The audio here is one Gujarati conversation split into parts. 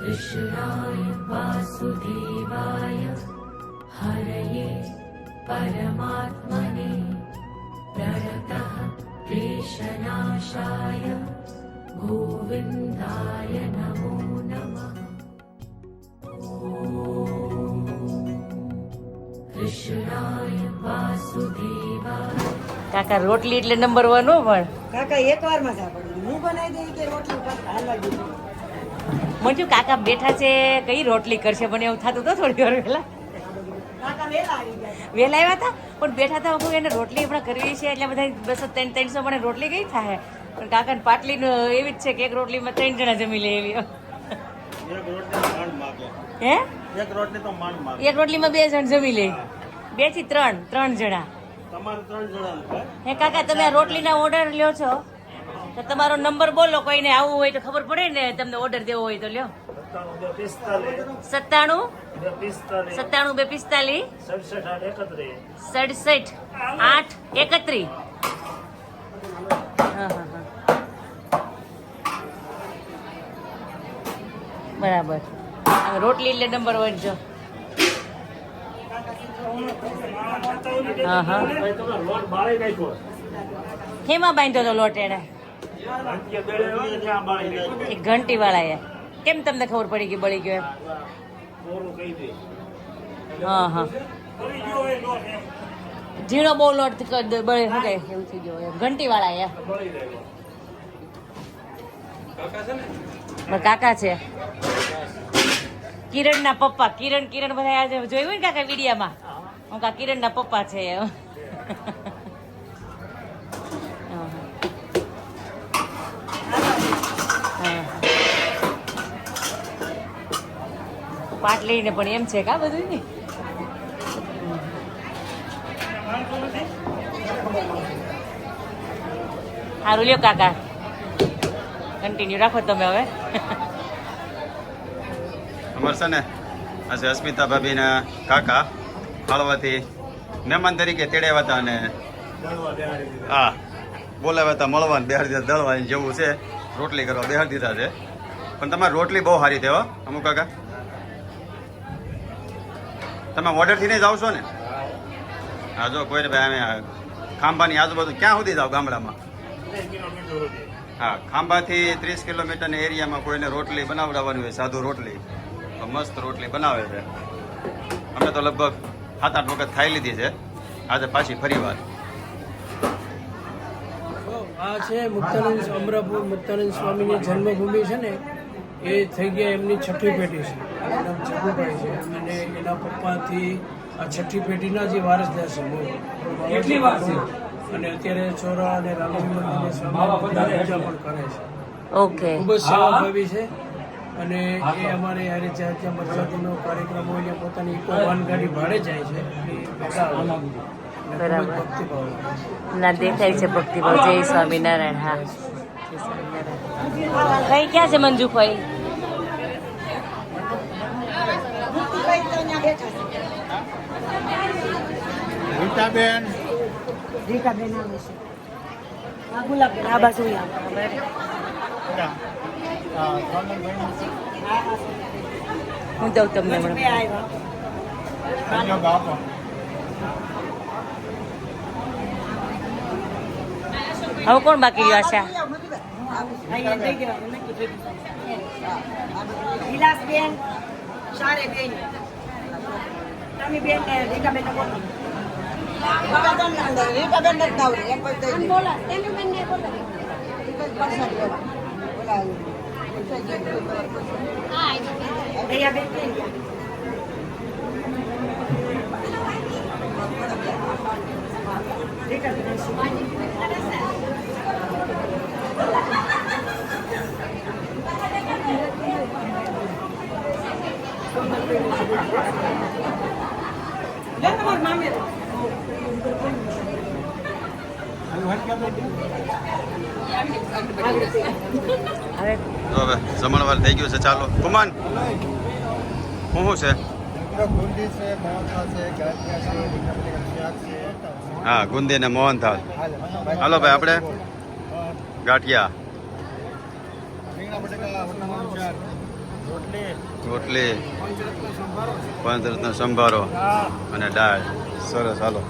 कृष्णाय वासुदेवाय हरये परमात्मने प्रणतः क्लेशनाशाय गोविन्दाय नमो नमः। कृष्णाय वासुदेवाय। કાકા રોટલી એટલે નંબર 1 હો પણ કાકા એકવારમાં જ આપડી હું બનાવી દઈ કે રોટલી પર હાલવા દીધું. મંજુ કાકા બેઠા છે કઈ રોટલી કરશે મને એવું થતું તો થોડી વાર પહેલા કાકા વેલા આવી ગયા. વેલા આવ્યા હતા પણ બેઠા હતા હું એને રોટલી હમણાં કરવી છે એટલે બધા 200-300 મને રોટલી કઈ થાય પણ કાકાને પાટલી એવી જ છે કે એક રોટલીમાં 3 જણા જમી લે એવી હે એક રોટલીમાં 2 જણ જમી લે 2 થી 3 જણા હે કાકા તમે આ રોટલીના ઓર્ડર લ્યો છો તો તમારો નંબર બોલો કોઈને આવવું હોય તો ખબર પડે ને તમને ઓર્ડર દેવો હોય તો લ્યો 97 245 67 8 31 બરાબર રોટલી એટલે નંબર 1 જો હેમાં બાંધ્યો તો લોટ એને ઘંટી વાળા કેમ તમને ખબર પડી કે બળી ગયો હા હા ઝીણો બહુ લોટ બળે શું કઈ એવું થઈ ગયો ઘંટી વાળા કાકા છે કિરણ ના પપ્પા કિરણ બધા આજે જોયું ને કાકા વિડીયામાં હું કા કિરણ ના પપ્પા છે પાટલી ને પણ એમ છે કા બધું ને સારું લ્યો કાકા કન્ટિન્યુ રાખો તમે હવે અમાર છે ને આજે અસ્મિતા ભાભીના કાકા માળવાથી મહેમાન તરીકે તેડાવ્યા હતા અને હા બોલાવ્યા હતા મળવા બેહાડી દીધા દળવાની જેવું છે રોટલી કરવા બેહાડી દીધા છે પણ તમારી રોટલી બહુ સારી થયો અમુક કાકા તમે ઓર્ડરથી નહીં જાઓ છો ને હા જો કોઈને ભાઈ અમે ખાંભાની આજુબાજુ ક્યાં સુધી જાઓ ગામડામાં હા ખાંભાથી 30 કિલોમીટરના એરિયામાં કોઈને રોટલી બનાવડાવવાની હોય સાદું રોટલી તો મસ્ત રોટલી બનાવે છે અમે તો લગભગ 7-8 વખત ખાઈ લીધી છે આજે પાછી ફરી વાર આ છે મુક્તાનંદ અમરાપુર મુક્તાનંદ સ્વામીની જન્મભૂમિ છે ને એ થઈ ગયા એમની 6ઠી પેઢી છે એના જગુભાઈ છે અને એના પપ્પાથી આ 6ઠી પેઢીના જે વારસદાર છે કેટલી વાર છે અને અત્યારે ચોરા અને રામજી મંદિર સ્વામી પૂજા પણ કરે છે ઓકે ખૂબ જ સેવાભાવી છે અને એ અમારે યારે જ્યાં જ્યાં વરસાદીનો કાર્યક્રમ હોય ત્યાં પોતાની ઇકો વાન ગાડી ભાડે જાય છે બરાબર ભક્તિભાવ ના દેખાય છે ભક્તિભાવ જય સ્વામિનારાયણ હા કઈ ક્યાં છે મંજુભાઈ રીટાબેન આવે છે આ ગુલાબબેન આ બાજુ હું દઉં તમને હમણાં હવે કોણ બાકી રહ્યો આશા વિલાસબેન શાળેબેન તમે બેન રીટાબેન રીટાબેન નથી આવડે એમ કોઈ બોલા એનું બેન ને બોલા હવે જમણવાર થઈ ગયું છે ચાલો કુમાન શું છે હા ગુંદી ને મોહનથાળ હાલો ભાઈ આપણે ગાંઠિયા રોટલી પંચરત્ન સંભારો અને દાળ. સરસ, હાલો.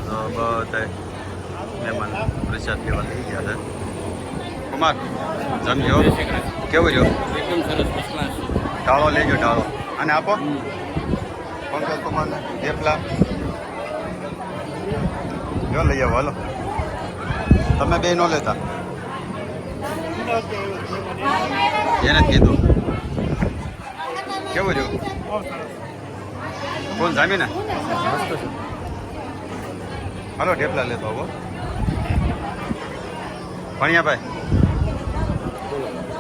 તો બધા મહેમાન પ્રસાદ લેવા લઈ ગયા છે. કુમાર જમજો, કેવું જો? એકદમ સરસ, ફર્સ્ટ ક્લાસ. ઢાળો લેજો, ઢાળો. અને આપો પંકજ કુમારને થેપલા. જો લઈ આવો, હાલો. તમે બે ન લેતા, એને જ કીધું. કેવું રહ્યું? કોણ જામી ને? હાલો ઢેપલા લેતો આવો. ભણિયાભાઈ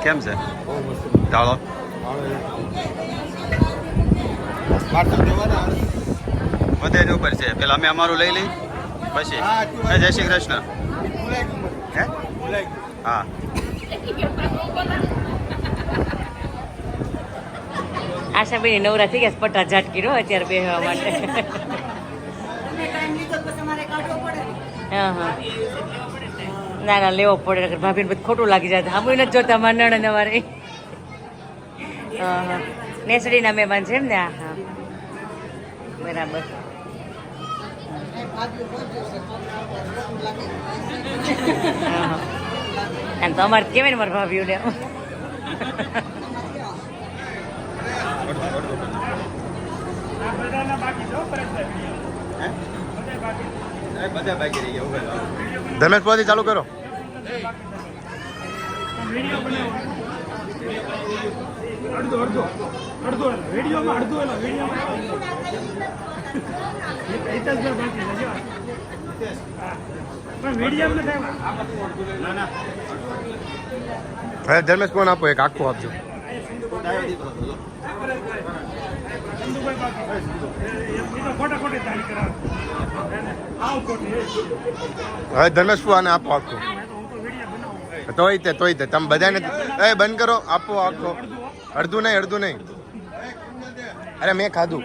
કેમ છે? ઢાળો વધારે ઉપર છે. પેલા અમે અમારું લઈ લઈ પછી. જય શ્રી કૃષ્ણ. હે? હા. આશાબેન નવરા થઈ ગયા, પટ્ટા ઝાટકી રહો અત્યારે બેસવા માટે. હા હા, ના ના લેવો પડે, ભાભીને બધું ખોટું લાગી જાય. આમ નથી જોતા મારા નણંદ અમારે. હા હા, નેસડીના મહેમાન છે એમ ને? હા હા, બરાબર. એમ તો અમારે કેવાય ને મારા ભાભીઓને. ધર્મેશભાઈ ચાલુ કરો. હવે ધર્મેશ કોણ આપો, એક આખું આપજો. હવે ધર્મેશ આને આપો આખું. તોય તે તમે બધાને બંધ કરો, આપો આખો. અડધું નહીં. અરે મેં ખાધું.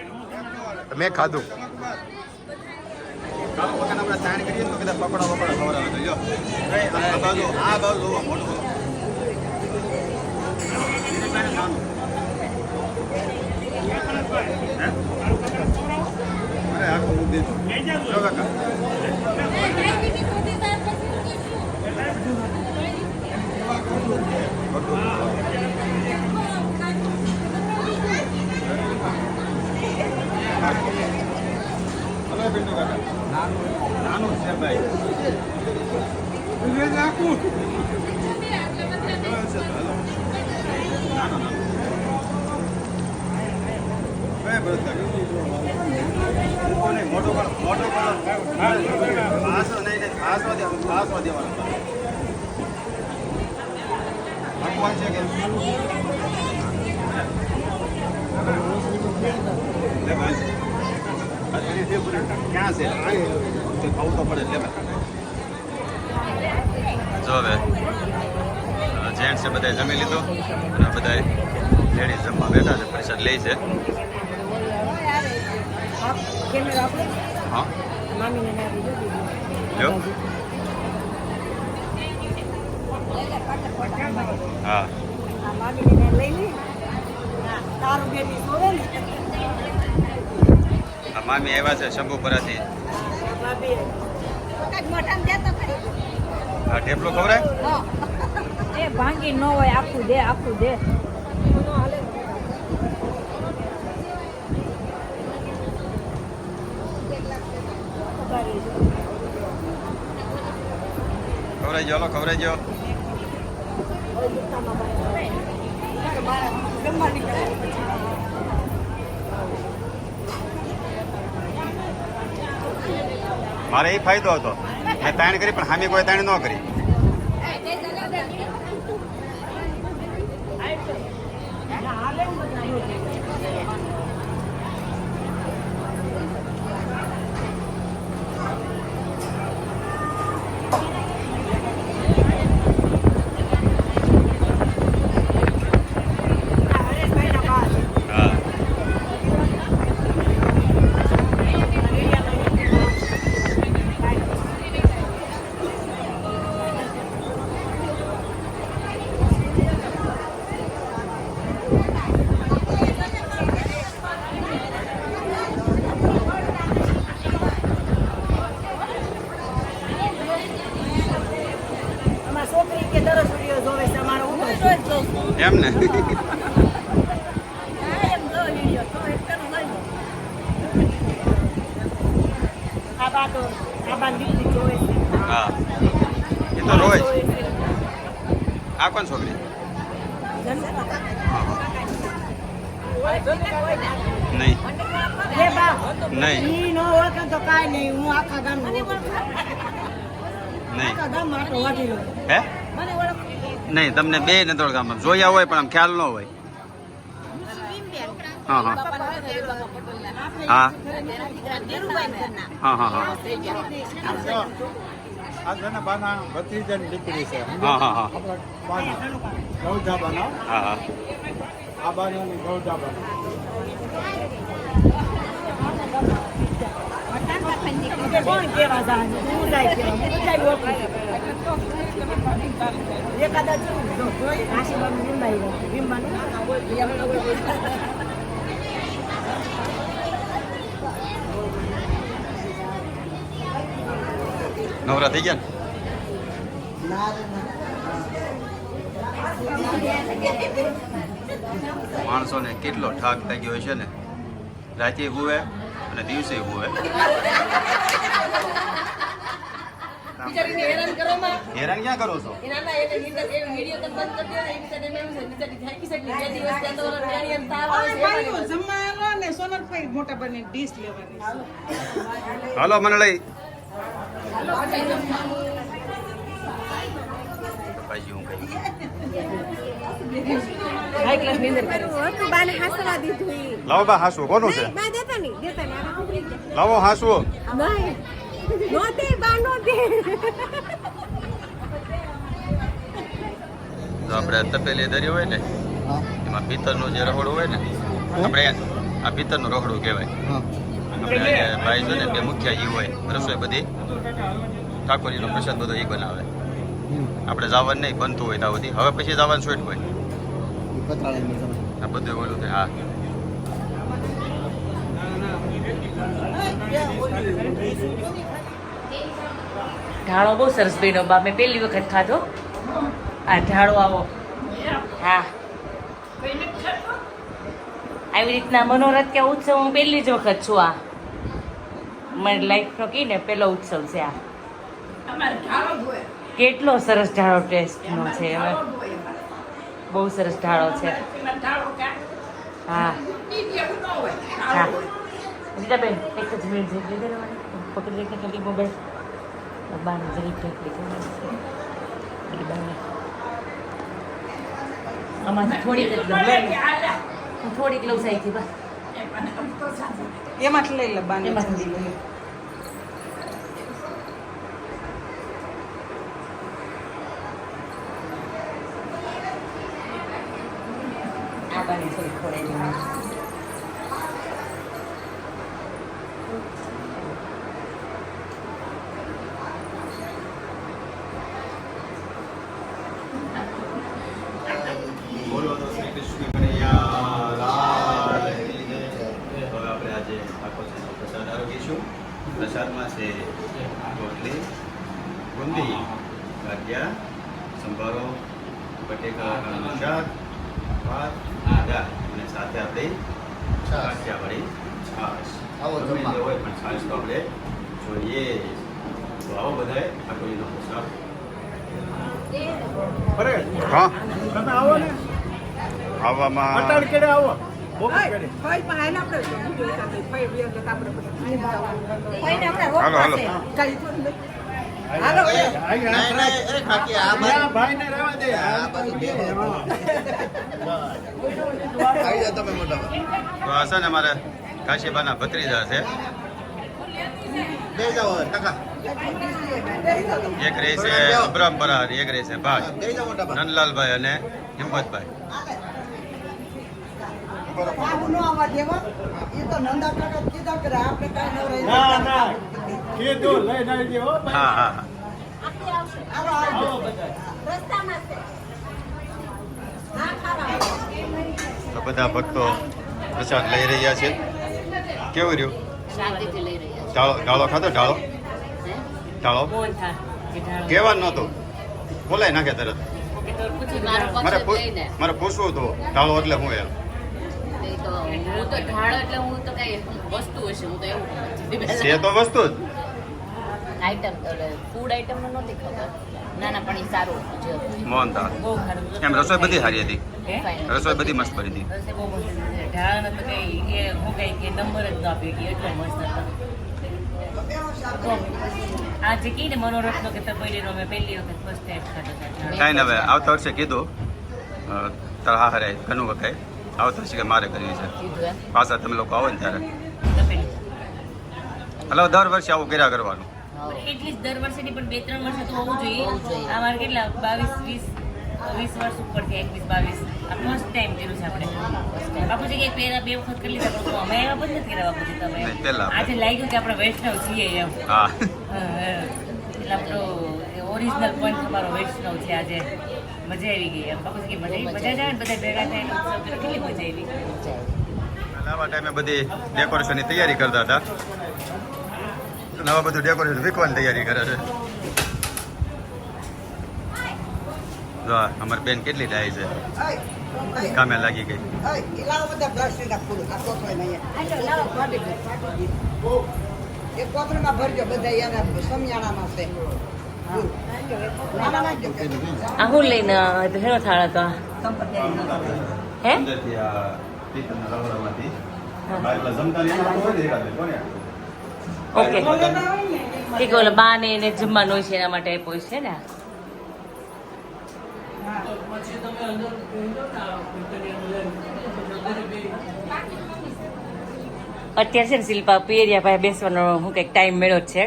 નાનું છે ભાઈ. ક્યાં છે? ખાવું તો પડે. જો હવે જેન્ટ્સે બધા જમી લીધું અને બધા લેડીઝ જમવા બેઠા છે, પ્રસાદ લે છે. હા જો હા મામી આવ્યા છે શંભુપરાથી. હા ઢેપલો ખવડાય? એ ભાંગી ન હોય, આખું દે. ખવડાઈ ગયો. મારે એ ફાયદો હતો, મેં તાણ કરી પણ હામી કોઈ તાણ ન કરી. દરરોજ વિડીયો જોવે છે અમારો હું હું રોજ જોઉં છું. એમ ને હા, એમ જો વિડીયો તો એટલું લઈ લો. આ બા દીકરી જોવે છે હા એ તો રોજ જોવે છે. આ કોણ છોકરી નહીં એ બા નહીં ઈ નો ઓળખે તો કાંઈ નહીં હું આખા ગામ નહીં આખા ગામ આટો વાટી લઉં હે મને ઓળખ નહીં તમને બે નતોડ ગામમાં જોયા હોય પણ આમ ખ્યાલ ન હોય હા હા હા હા હા હા આ જેના બાના ભત્રીજાની દીકરી છે હા હા હા આપણા બાના ગૌજાબાના હા હા આ બાનાની ગૌજાબાના કોણ કેવા જાય હું જાય કેવા હું જાય ઓળખું એકાદા જો આશીર્વાદ નવરા થઈ ગયા ને માણસોને કેટલો ઠાક થઈ ગયો છે ને રાતે હુવે અને દિવસે હુવે હેરાન ક્યાં કરો છો હાલો મને લઈ ભાઈ હું કહ્યું હતું બાને હાસવા દીધું ઈ. લાવો બા હાસવું કોનું છે બા દેતા નહીં આ છોકરી છે. લાવો હાસવું નહીં નો દે બા નો દે તો આપણે તપેલી દરિયો હોય ને એમાં પિત્તરનું જે રહોડું હોય ને આપણે આ પિત્તરનું રહોડું કહેવાય આપણે અહીંયા ભાઈ જો ને બે મુખ્ય ઈ હોય રસોઈ બધી ઠાકોરજીનો પ્રસાદ બધો એ બનાવે આપણે જવાનું નહીં બનતું હોય ત્યાં સુધી હવે પછી જવાનું શોટ હોય આ બધું ઓલું થાય હા ઢાળો બહુ સરસ બન્યો બા મેં પહેલી વખત ખાધો આ ઢાળો આવો હા આવી રીતના મનોરથ કે ઉત્સવ હું પહેલી જ વખત છું આ મારી લાઈફનો કી ને પહેલો ઉત્સવ છે આ કેટલો સરસ ઢાળો ટેસ્ટનો છે હવે બહુ સરસ ઢાળો છે હા હા બેન એક જ મિનિટ જેટલી દે પકડી રાખી ખાલી મોબાઈલ બાને જરીક ઢેકલી કરી બાને આમાંથી થોડીક જ લઉં હું થોડીક લઉં સાઈથી બા એમાંથી લઈ લે બાને એમાંથી લઈ લઉં આ બાને થોડીક ખોડાઈ લઉં બોલો તો શ્રી કૃષ્ણ કનૈયા લાલ કી જય. હવે આપણે આજે આખો છે પ્રસાદ આરોગીશું પ્રસાદમાં છે રોટલી બુંદી ગાંઠિયા સંભારો બટેકાનું શાક ભાત દાળ અને સાથે આપણી કાઠિયાવાડી છાશ ગમે તે હોય પણ છાશ તો આપણે જોઈએ તો આવો બધાએ ઠાકોરજીનો પ્રસાદ હા તમે આવો ને આવવામાં અટાણ કેડે આવો બોપર કેડે હાલો હાલો ભાઈને રહેવા દે તો આ છે ને અમારે કાશીબાના ભત્રીજા છે એક રહે છે અબ્રામ પરાર એક રહે છે ભાત નંદલાલભાઈ અને હિંમતભાઈ ના ના કીધું લઈ ના દે હો ભાઈ. હા હા આવો બધા રસ્તામાં છે તો બધા ભક્તો પ્રસાદ લઈ રહ્યા છે કેવું રહ્યું શાંતિથી લઈ રહ્યા ઢાળો ઢાળો ખાધો ઢાળો છે ઢાળો બોલ થા કે ઢાળો કહેવાનું નહોતું બોલાય નાખે તરત. ઓકે તો પૂછું મારો મારે પક્ષ જ લઈને મારે પૂછવું હતું ઢાળો એટલે હું એમ. એ તો હું તો ઢાળો એટલે હું તો કઈ વસ્તુ હશે હું તો એવું છે તો વસ્તુ જ. આઈટમ ફૂડ આઈટમ નો નથી ખબર ના ના પણ એ સારું હતું જે મોહનથાળ બહુ સારું એમ રસોઈ બધી સારી હતી. હે ફાઇનલ રસોઈ બધી મસ્ત કરી હતી. બસ એ બહુ મસ્ત છે. ઢાળાનો તો કઈ એ હું કઈ કે નંબર જ ન આપ્યો કે એટલો મસ્ત હતો. તો આ જે કીને મનોરથનો કે તપેલીનો મેં પહેલી વખત ફર્સ્ટ ટાઈમ ખાધો હતો. કાંઈ ને હવે આવતા વર્ષે કીધું તારા હા હરે ઘણું વખાય આવતા વર્ષે કે મારે કરવી છે કીધું એમ પાછા તમે લોકો આવો ને ત્યારે તપેલી. એટલે દર વર્ષે આવું કર્યા કરવાનું. એટલીસ્ટ દર વર્ષે નહીં પણ 2-3 વર્ષે તો હોવું જોઈએ. હોવું જોઈએ. આ મારે કેટલા 22-20 વર્ષ ઉપર છે 21-22 આ ફર્સ્ટ ટાઈમ કર્યું છે આપણે. બાપુજી કે પહેલા 2 વખત કરી લીધા પણ અમે એવા પણ નથી કર્યા બાપુજી તમે. નહીં, પહેલા આપણે. આજે લાગ્યું કે આપણે વૈષ્ણવ છીએ એમ. હા એટલે આપણો ઓરિજિનલ પોઈન્ટ તમારો વૈષ્ણવ છે આજે. મજા આવી ગઈ એમ બાપુજી કે મજા આવી મજા જ આવે ને બધા ભેગા થઈને ઉત્સવ કર્યો. કેટલી મજા આવી. નવા ટાઈમે બધી ડેકોરેશનની તૈયારી કરતા હતા. નવા બધું ડેકોરેશન વિકવાની તૈયારી કરે છે. જો આ અમારી બેન કેટલી ડાય છે કામે લાગી ગઈ. એક કોથળીમાં ભરજો બધા એના સમિયાણામાં છે આ હું લઈને હેનો થાળ હતો આ? હે અંદરથી આ પિત્તળના રવડામાંથી બહારલા જમતાની અંદર હોય ને એકાદ કોને ઓકે ઠીક ઓલા બા ને એને જમવાનું હોય છે એના માટે આપ્યું છે ને. પછી તમે અંદર બેસો ને આ પિત્તળની અંદર અત્યારે છે ને શિલ્પા પેરિયા પાસે બેસવાનો હું કંઈક ટાઈમ મળ્યો જ છે.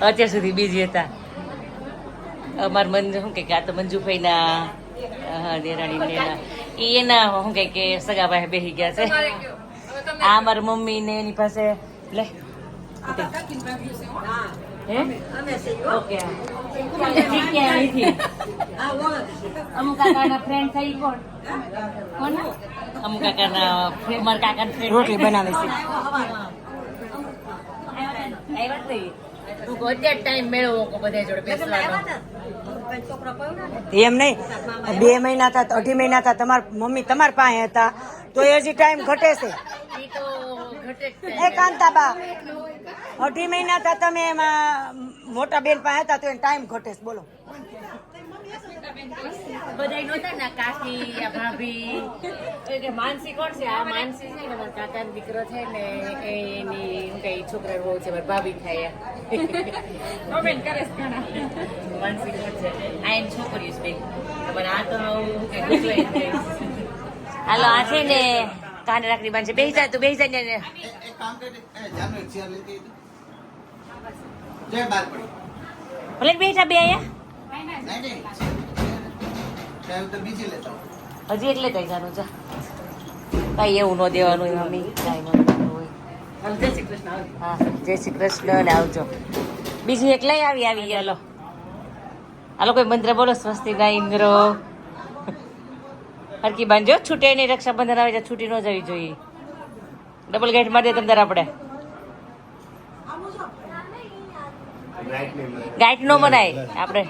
અત્યાર સુધી બીજી હતા. અમાર મંજુ શું કે આ તો મંજુભાઈના દેરાણી એના એના શું કે સગા પાસે બેસી ગયા છે. આ અમારી મમ્મી ને એની પાસે લે હે ઓકે ઠીક છે અહીંથી અમુક કાકાના ફ્રેન્ડ થઈ કોણ કોણ અમુક કાકાના મારા કાકાના ફ્રેન્ડ રોટલી બનાવે છે. અત્યારે ટાઈમ મેળવો બધા જોડે બેસવાનો. એમ નહીં 2 મહિના હતા 2.5 મહિના હતા તમારા મમ્મી તમારા પાસે હતા તો એ હજી ટાઈમ ઘટે છે. ઈ તો ઘટે જ એ કાંતાબા 2.5 મહિના હતા તમે એમાં મોટા બેન પાસે હતા તો એને ટાઈમ ઘટે છે. બોલો બધા નહોતા ને કાકી આ ભાભી એ કે માનસી કોણ છે આ માનસી છે ને મારા કાકાનો દીકરો છે ને એની હું કઈ છોકરા બહુ છે મારી ભાભી થાય કોમેન્ટ કરે છે માનસી કોણ છે આ એની છોકરીઓ છે પણ આ તો હું કઈ ગોતવાઈ જ નહીં. હાલો આ છે ને કાને રાખડી બાંધશે બેસી જાય તું બેસી જાય ને ભલે બેઠા બે અહીંયા હજી એટલે કઈ જાનું છે કઈ એવું ન દેવાનું હોય મમ્મી કાંઈ ન દેવાનું હોય. હા જય શ્રી કૃષ્ણ ને આવજો. બીજી એક લઈ આવી હાલો હાલો કોઈ મંત્ર બોલો સ્વસ્તિ ના ઇન્દ્રો હરકી બાંધજો છૂટે નહીં રક્ષાબંધન આવે ત્યાં છૂટી ન જવી જોઈએ. ડબલ ગેટ મારી દે તમ તાર આપણે ગાઈટ નો બનાય આપણે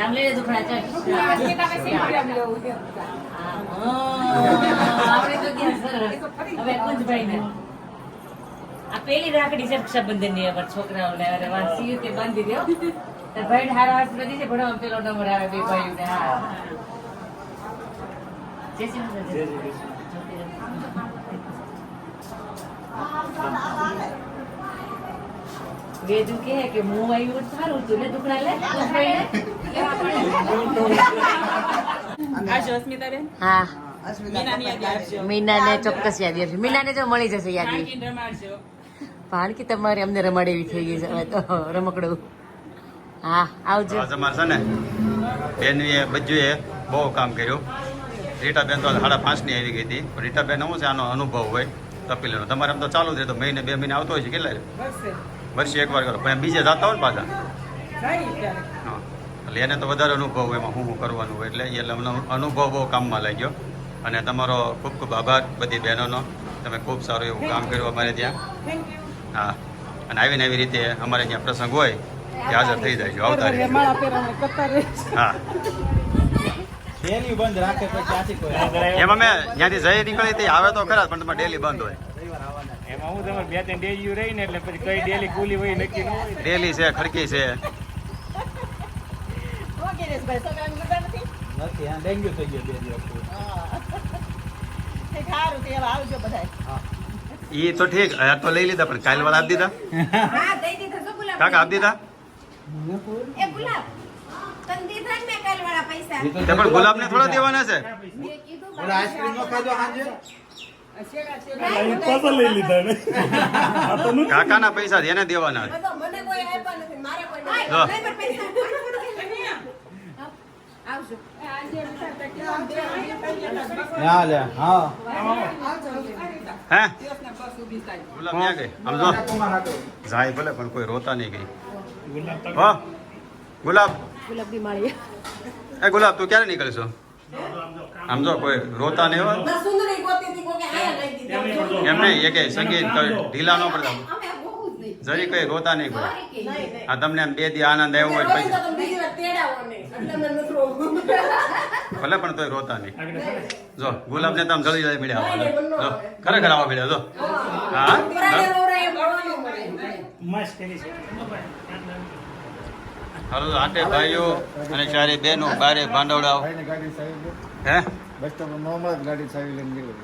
આમ લઈ લે દુખડા ચાલ હવે કુંજભાઈ ને આ પેલી રાખડી છે રક્ષાબંધન ની અમારા છોકરાઓને સીયુ તે બાંધી દો ભાઈ હારા હાથ બધી છે ભણવા પેલો નંબર આવે બે ભાઈ ને હા જય શ્રી કૃષ્ણ. વેદુ કે હું આવ્યું સારું તું ને દુખડા લે હા મીનાને ચોક્કસ યાદી આપશે. મીનાને જો મળી જશે યાદી. ભાણકી તમારે અમને રમાડેવી થઈ ગઈ છે હવે તો રમકડું. હા આવજો. આજ અમારે છે ને બેનવીએ બજ્જુએ બહુ કામ કર્યું. રીટાબેન તો 5:30 ની આવી ગઈ હતી. રીટાબેન શું છે આનો અનુભવ હોય તપેલીનો તમારે એમ તો ચાલુ જ રહે તો મહિને 2 મહિને આવતો હોય છે કેટલા વર્ષે એકવાર કરો પણ બીજે જતા હોય ને પાછા હા એટલે એને તો વધારે અનુભવ હોય એમાં શું કરવાનું હોય એટલે અમને અનુભવ બહુ કામમાં લાગ્યો અને તમારો ખૂબ ખૂબ આભાર બધી બહેનોનો. તમે ખૂબ સારું એવું કામ કર્યું અમારે ત્યાં. હા, અને આવીને એવી રીતે અમારે ત્યાં પ્રસંગ હોય કે હાજર થઈ જાય છે. આવતા રહેજો. હા, ડેલી બંધ રાખે તો ક્યાંથી કોઈ એમાં મેં ત્યાંથી જઈ નીકળી તે આવે તો ખરા, પણ તમારે ડેલી બંધ હોય. એમાં હું તમારે 2-3 ડેલીઓ રહી ને એટલે પછી કઈ ડેલી ખુલી હોય નક્કી ન હોય. ડેલી છે, ખડકી છે. નથી આ ડેન્ગ્યુ થઈ ગયો 2 દિવસ. ઈ તો ઠીક, આ તો લઈ લીધા, પણ કાલ વાળા આપી દીધા. હા દઈ દીધા છો ગુલાબ કાકા આપી દીધા. એ ગુલાબ તને દીધા ને મેં કાલ વાળા પૈસા તે પણ ગુલાબને થોડા દેવાના છે. મેં કીધું ઓલા આઈસ્ક્રીમ નો ખાધો સાંજે કાકાના પૈસા એને દેવાના. મને કોઈ આપ્યા નથી મારે કોઈ જો. નહીં પણ પૈસા આવજો હા લે હા હે ગુલાબ ક્યાં ગઈ? સમજો જાય ભલે, પણ કોઈ રોતા નહીં ગઈ. હો ગુલાબ, એ ગુલાબ તું ક્યારે નીકળશો? આમ જો કોઈ રોતા નહીં હોય. સુંદરી ગોતી હતી કોકે આયા લઈ દીધા એમ નહીં, એ કે સંગીત ઢીલા ન પડતા, અમે બહુ જ નહીં જરી કઈ રોતા નહીં કોઈ. નહીં આ તમને એમ 2 દી આનંદ આવ્યો હોય રોઈ પછી તો તમે બીજી વાર તેડાવો નહીં એટલે મેં નથી રોવું ભલે, પણ તોય રોતા નહીં. જો ગુલાબને તમે જલ્દી જલ્દી મળ્યા આવવાના. જો ખરેખર આવવા મળ્યા. જો હા પરાણે રોવરાય એમ ભણવાનું મળે મસ્ત કરી છે. હાલો, 8 ભાઈઓ અને 4 બહેનો, 12 ભાંડવડાઓ. હે બસ તો મોહમ્મદ ગાડી ચાવી લઈને ગયો.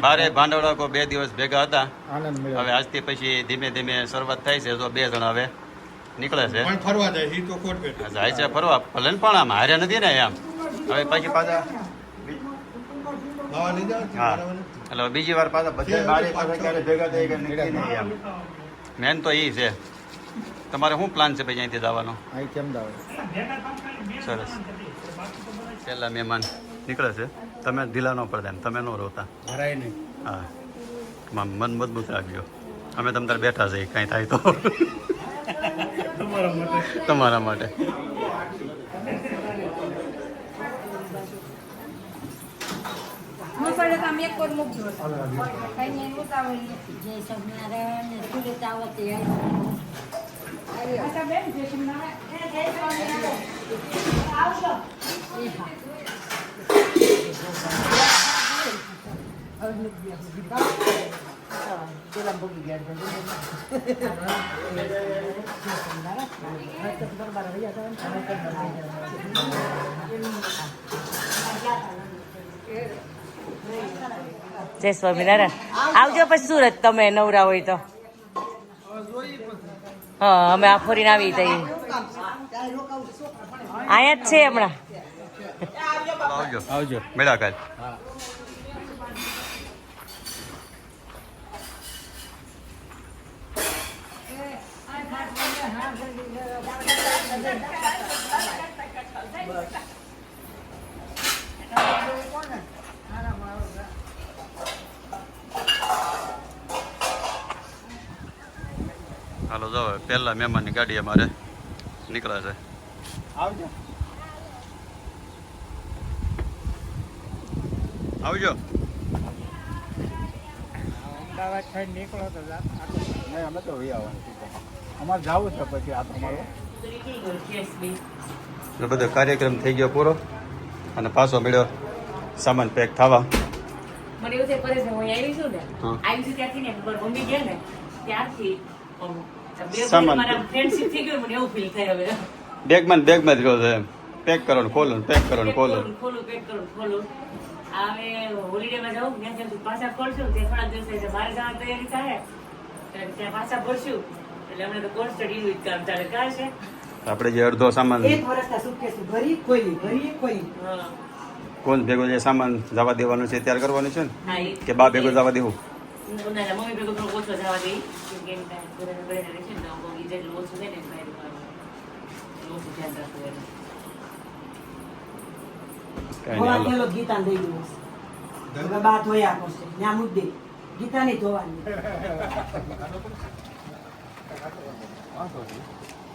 12 ભાંડવડા કો 2 દિવસ ભેગા હતા. આનંદ મળ્યો. હવે આજથી પછી ધીમે ધીમે શરૂઆત થાય છે. જો 2 જણા હવે નીકળે છે, પણ ફરવા જાય ઈ તો ખોટ બેઠ. જાય છે ફરવા. ભલે ને પણ આમ હાર્યા નથી ને એમ. હવે પછી પાછા બાવા લઈ જાવ હા, એટલે બીજી વાર પાછા બધા બારે પાછા ક્યારે ભેગા થઈ ગયા નક્કી નહીં એમ. મેન તો એ છે. તમારે શું પ્લાન છે ભાઈ અહીંથી જવાનો? આઈ કેમ દાવ સરસ. પહેલા મહેમાન નીકળે છે. તમે ઢીલા ન પડતા એમ, તમે ન રોતા. ભરાય નહીં. હા, મન મજબૂત રાખજો. અમે તમ તાર બેઠા છે, કાંઈ થાય તો તમારા માટે. જય સ્વામિનારાયણ. આવજો પછી સુરત તમે નવરા હોય તો. હા, અમે આ ફરીને આવી તઈ અહીંયા જ છે હમણાં. આવજો આવજો. મેળા કાલ. હાલો, જો પહેલા મહેમાનની ગાડી અમારે નીકળે છે. આવજો. આવજો. અમદાવાદ થઈને નીકળો તો નહીં, અમે તો વી આવવાનું. અમારે જવું છે પછી આ તમારો એટલે બધો કાર્યક્રમ થઈ ગયો પૂરો અને પાછો મળ્યો સામાન પેક થવા. મને એવું થાય પરેશ, હું અહીં આવી છું ને, હા. આવી છું ત્યાંથી ને મમ્મી ગયા ને ત્યારથી સામાન. મારા ફ્રેન્ડશીપ થઈ ગયું, મને એવું ફીલ થાય હવે. બેગમાં જ રહ્યો છે. પેક કરો ને ખોલો ને પેક કરો ને ખોલો. ખોલું પેક કરું ખોલું. હવે હોલિડેમાં જાઉં ત્યાં પાછા ખોલશું તે થોડા દિવસ એટલે મારે જવાની તૈયારી થાય ત્યાં પાછા ભરશું એટલે હમણાં તો કોન્સ્ટન્ટ એનું જ કામ ચાલે. કાં છે આપણે જે અડધો સામાન એક વર્ષના સુટકેસ ભરી કોઈ હા કોણ ભેગો જે સામાન જવા દેવાનું છે તૈયાર કરવાનું છે ને, હા એ કે બા ભેગો જવા દેવું? ના મમ્મી ભેગો થોડો ઓછો જવા દઈ કેમ કે એમ કાંઈ ઘરે રહે છે ને તો જેટલું ઓછું થાય ને એમ કાંઈ ઓછું ધ્યાન રાખવું એને. કાંઈ નહીં, હાલો. ગીતા દઈ દિવસ બા ધોયા કરશે ત્યાં મુદ્દે ગીતા નહીં ધોવાની.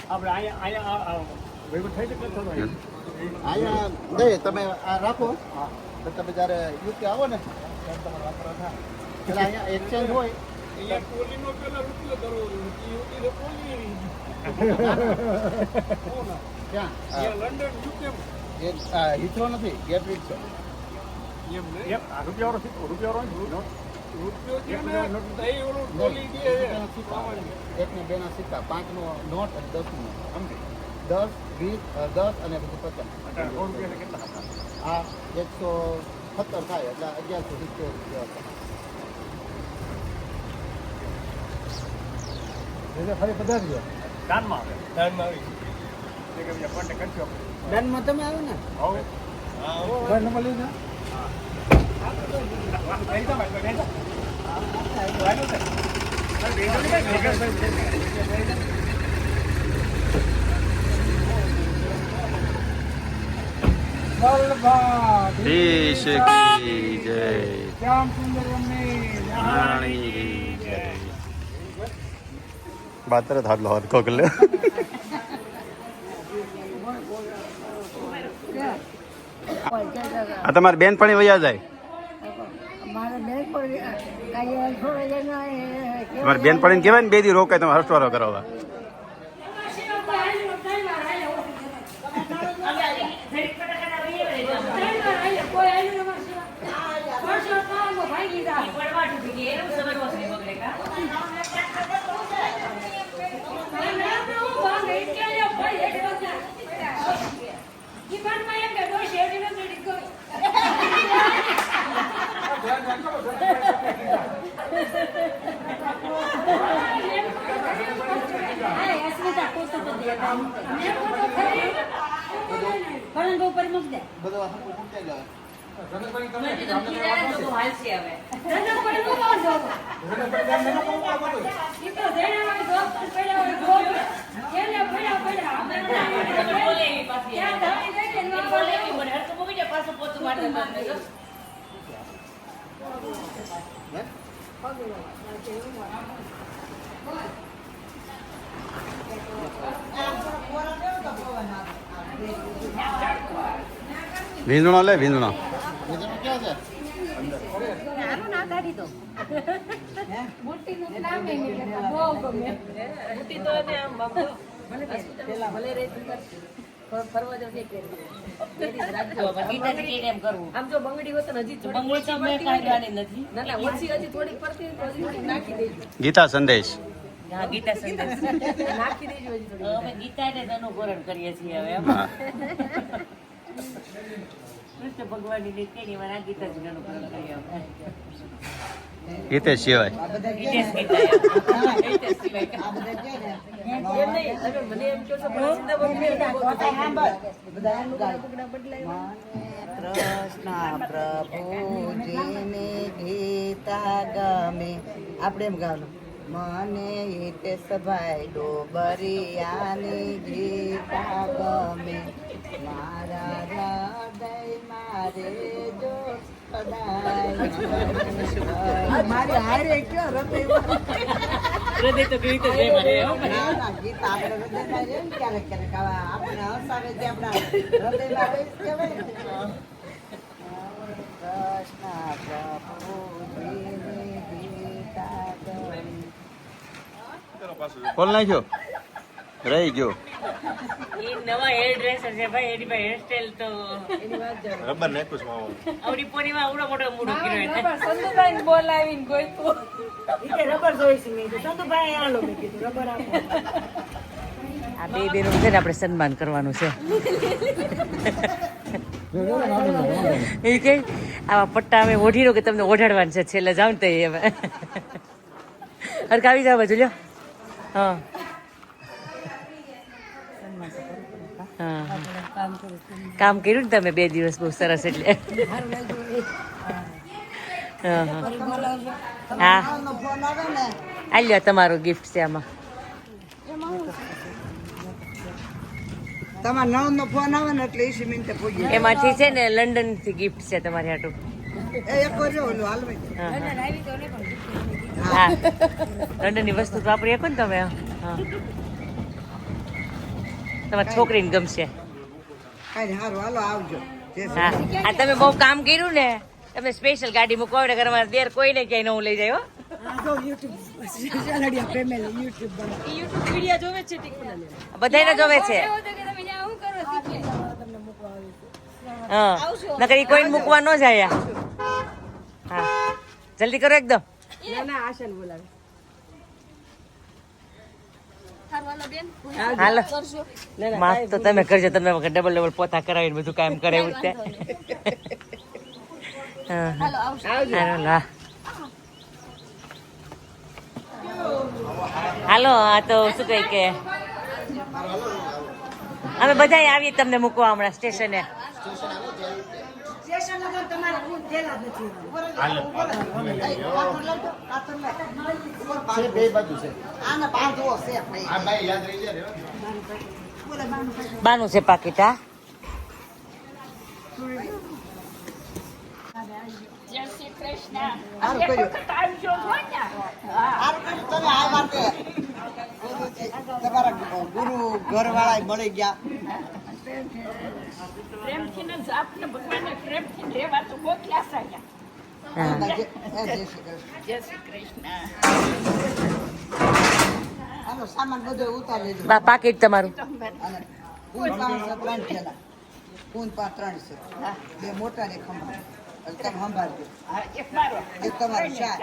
આપણે અહીંયા ભેગું થઈ શકે થોડો અહીંયા દે તમે આ રાખો. તો તમે જ્યારે યુકે આવો ને ત્યારે તમારે વાપરવા થાય એટલે અહીંયા એક્સચેન્જ હોય ક્યાં હિથરો નથી ગેટવીક છે એકને બે ના સિક્કા 5 નો નોટ અને 10 નો સમજી 10, 20, 10 અને પછી 50 આ 117 થાય એટલે 1170 રૂપિયા ફરી પધારજો દાનમાં આવી દાનમાં તમે આવ્યો ને ભાઈ નંબર લીધો દેશ કી જય રાણી કી જય बात तरह था लाहौर को कर ले આ તમારી બેન પણ વયા જાય તમારી બેન પણ કહેવાય ને 2 દી રોકાય તમે હસવારો કરાવવા વીંધણો લે વીંધણો ગીતા સંદેશ ગીતા સંદેશ અમે ગીતા ને અનુકરણ કરીએ છીએ હવે કૃષ્ણ ભગવાનની નીતિની વાર આ ગીતા જ અનુકરણ કરીએ ગીતે સિવાય કૃષ્ણ પ્રભુજીને ગીતા ગમે આપણે એમ ગાવાનું મને હિતેશ ભાઈ ડોબરિયાની ગીતા ગમે મારા હૃદય મારે જો મારી હારે કયો હૃદય તો ગીત જ મારે ગીત આપણે હૃદયમાં રહે ને ક્યારેક ક્યારેક આપણે હસાવે જે આપણા હૃદયમાં રહે કહેવાય કૃષ્ણ પ્રભુજીની ગીતા ગમે ખોલ નાખ્યો રહી ગયો એ નવા હેર ડ્રેસર છે ભાઈ એની ભાઈ હેરસ્ટાઈલ તો રબર નાખ્યું છે આવડી પોરીમાં આવડો મોટો મૂડો કર્યો સંતુભાઈ બોલાવીને ગોઈતું ઈ રબર જોઈશું મેં સંતુભાઈ આલો મેં કીધું રબર આપો આ બે બેનો છે ને આપણે સન્માન કરવાનું છે એ કે આવા પટ્ટા અમે ઓઢીનો કે તમને ઓઢાડવાનું છે છેલ્લે જાવ ને તો હવે હરખ આવી જાવ બાજુ લ્યો હા કામ કર્યું ને તમે 2 દિવસ બહુ સરસ એટલે હા આ લ્યો તમારો ગિફ્ટ છે આમાં તમારા નવ નો ફોન આવે ને એટલે 20 મિનિટે પહોંચી એમાંથી છે ને લંડન થી ગિફ્ટ છે તમારી હાટું એક કરજો ઓલું હાલવે હા લંડન ની વસ્તુ તો વાપરી શકો ને તમે હા તમારી છોકરીને ગમશે કાંઈ સારું હાલો આવજો હા આ તમે બહુ કામ કર્યું ને તમે સ્પેશિયલ ગાડી મૂકવા ને ઘરમાં દેર કોઈને ક્યાંય નવું લઈ જાય હો. બધાને જોવે છે હા નકર ઈ કોઈને મૂકવા ન જાય. હા જલ્દી કરો એકદમ. હાલો માફ તો તમે કરજો તમે ડબલ ડબલ પોતા કરાવીને બધું કામ કરાવ્યું છે. હાલો આ તો શું કહે કે અમે બધા આવીએ તમને મૂકવા હમણાં સ્ટેશને. બે બાજુ છે બાનું છે પાકીટ. હા તમારા ગુરુ ઘર વાળા મળી ગયા. સામાન બધો ઉતારી લેજો. પાકીટ તમારું. કુલ 3 થેલા. કુલ 3 છે. બે મોટા ને ખંભા. તમે સંભાળજો. એક તમારે 4.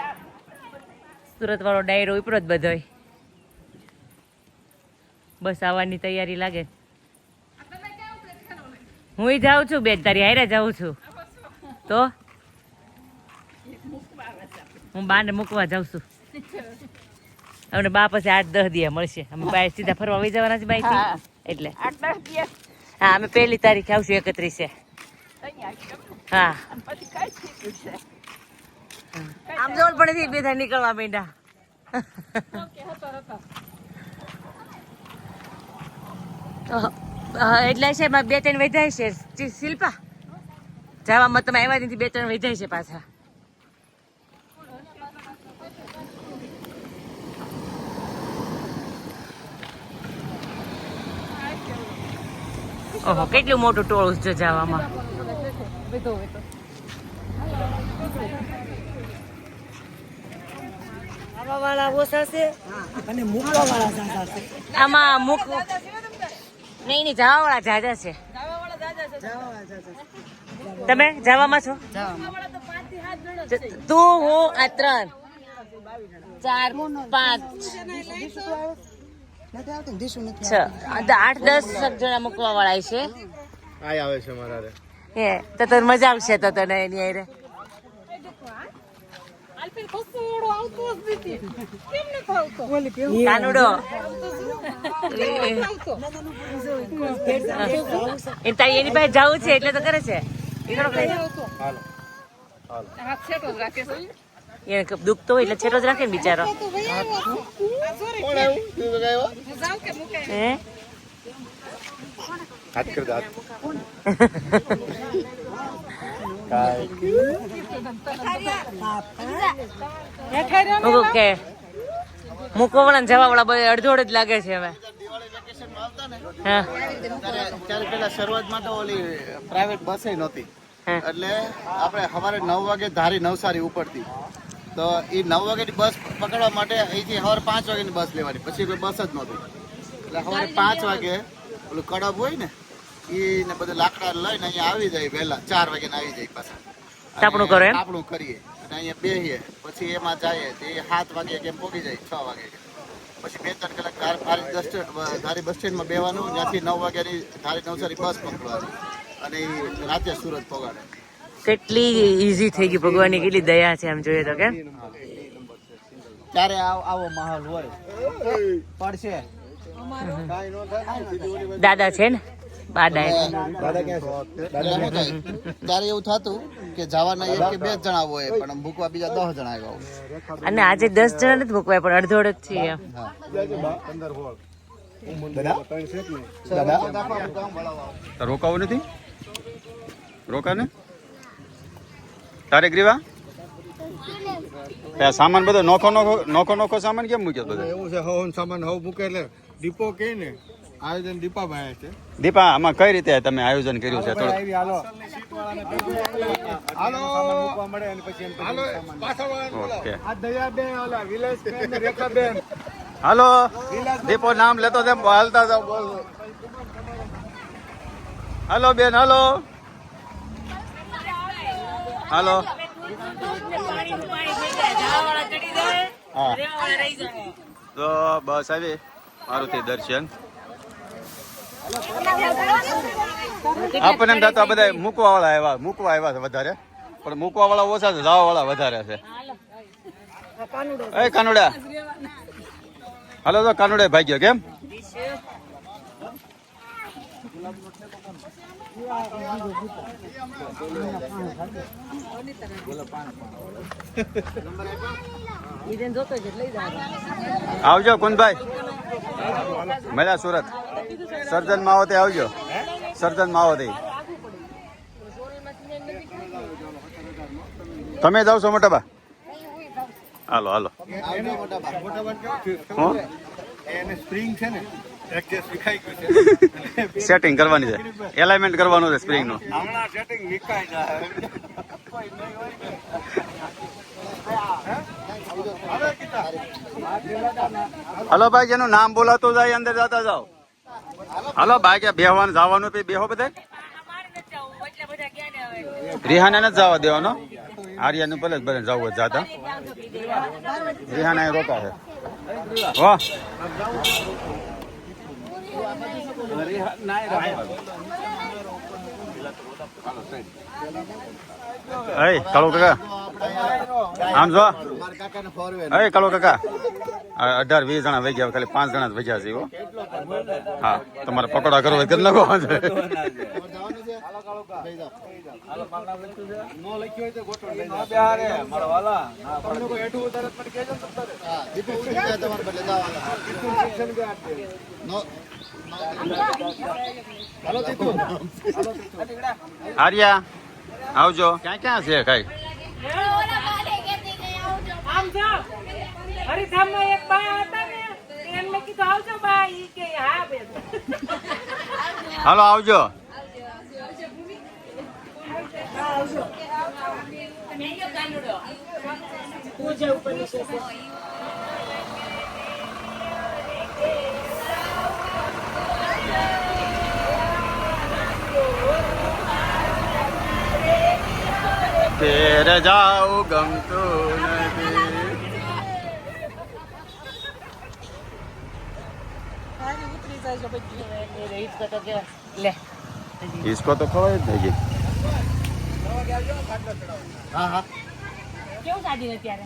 સુરત વાળો ડાયરો ઉપરો જ બધોય બસ આવવાની તૈયારી લાગે. હું જાઉં છું બેન તારી હારે જાઉં છું તો હું બાને મૂકવા જાઉં છું. અમને બા પછી 8-10 દિવસ મળશે. અમે બાય સીધા ફરવા વહી જવાના છે બાઈથી એટલે 8-10 દિવસ. હા અમે 1 તારીખે આવશું 31. હા આમ જવું પડે છે બે નીકળવા માંડ્યા. એટલે છે 2-3 વધાય છે શિલ્પા જવામાં તમે આવ્યા નથી 2-3 વધાય છે પાછા. ઓહો કેટલું મોટું ટોળું છે જવામાં. વાળા ઓછા છે અને મૂકવા વાળા જાજા છે. આમાં મૂક નહીં જવા વાળા જાજા છે. તમે જવામાં છો? તું હું આ 3 4 5 6 8-10 જણા મૂકવા વાળા છે. આવે છે મારા હે તો તને મજા આવશે તો તને એની હારે. કાનુડો એની પાસે જવું છે એટલે તો કરે છે. એને દુઃખ તો હોય એટલે છેટો જ રાખે ને બિચારો. હે ઓકે મૂકવા વાળા જવા વાળા બધા અડધોડ જ લાગે છે હવે. હા ત્યારે પેલા શરૂઆતમાં તો ઓલી પ્રાઇવેટ બસે નહોતી એટલે આપણે સવારે 9 વાગે ધારી નવસારી ઉપડતી તો એ 9 વાગ્યાની બસ પકડવા માટે અહીંથી સવારે 5 વાગ્યાની બસ લેવાની પછી કોઈ બસ જ નહોતી એટલે સવારે 5 વાગે ઓલું કડબ હોય ને એને બધું લાકડા લઈને અહીંયા આવી જાય વહેલા 4 વાગે આવી જાય પાછા તાપણું કરો એમ તાપણું કરીએ અને અહીંયા બેસીએ પછી એમાં જઈએ તે 7 વાગે કેમ પહોંચી જાય 6 વાગે પછી 2-3 કલાક ધારી બસ સ્ટેન્ડમાં બેવાનું ત્યાંથી 9 વાગ્યાની ધારી નવસારી બસ પકડવાની અને રાતે સુરત પહોંચાડે. કેટલી ઈઝી થઈ ગઈ ભગવાનની કેટલી દયા છે આમ જોઈએ તો કેમ. ત્યારે આવો માહોલ હોય પડશે દાદા છે ને બાદા ત્યારે એવું થતું કે જવાના 1 કે 2 જણા હોય પણ મૂકવા બીજા 10 જણા આવ્યા. અને આજે 10 જણા નથી મૂકવાય પણ અડધોડ જ છીએ. રોકાવું નથી રોકા ને તારે ગ્રીવા સામાન બધો નોખો સામાન કેમ મૂક્યો બધો એવું છે હવ સામાન હવ મૂકે એટલે ડીપો કે ને આયોજન દીપાભાઈ છે. દીપા આમાં કઈ રીતે તમે આયોજન કર્યું છે થોડું હાલો ઓકે આ દયાબેન ઓલા વિલેશબેન રેખાબેન હાલો દીપો નામ લેતો તેમ હાલતા જાવ બોલ હાલો બેન હાલો હાલો હા તો બસ આવી મારુતિ દર્શન આપણને એમ થતું આ બધા મૂકવા વાળા આવ્યા છે વધારે પણ મૂકવા વાળા ઓછા છે જવા વાળા વધારે છે એ કાનુડા હાલો તો કાનુડે ભાગ્યો કેમ આવજો કુંદભાઈ મળ્યા સુરત સર્જન માં આવો તે આવજો સર્જન માં આવો તે તમે જાવ છો મોટા બા હાલો હાલો સ્પ્રિંગ છે ને સેટિંગ કરવાની છે એલાઇનમેન્ટ કરવાનું છે સ્પ્રિંગ નું હમણાં સેટિંગ વિકાય જાય હલો ભાઈ જેનું નામ બોલાતું જાય અંદર જતા જાઓ હલો ભાઈ કે બેહવાનું જવાનું બેહો બધા રિહાને નથી જવા દેવાનો આર્યાનું ભલે ભલે જવું જતા રિહાના રોકા છે વાહ કાળુ કાકા આમ જો કાળુ કાકા 18-20 જણા વહી ગયા ખાલી 5 જણા જ વહ્યા છે હા તમારે પકોડા કરો કરી નાખો આર્યા આવજો ક્યાં ક્યાં છે કઈ હાલો આવજો તેરે જાઉં ગમતું લે इसको तो खवाय જ નહીં હા હા કેવું સાડી અત્યારે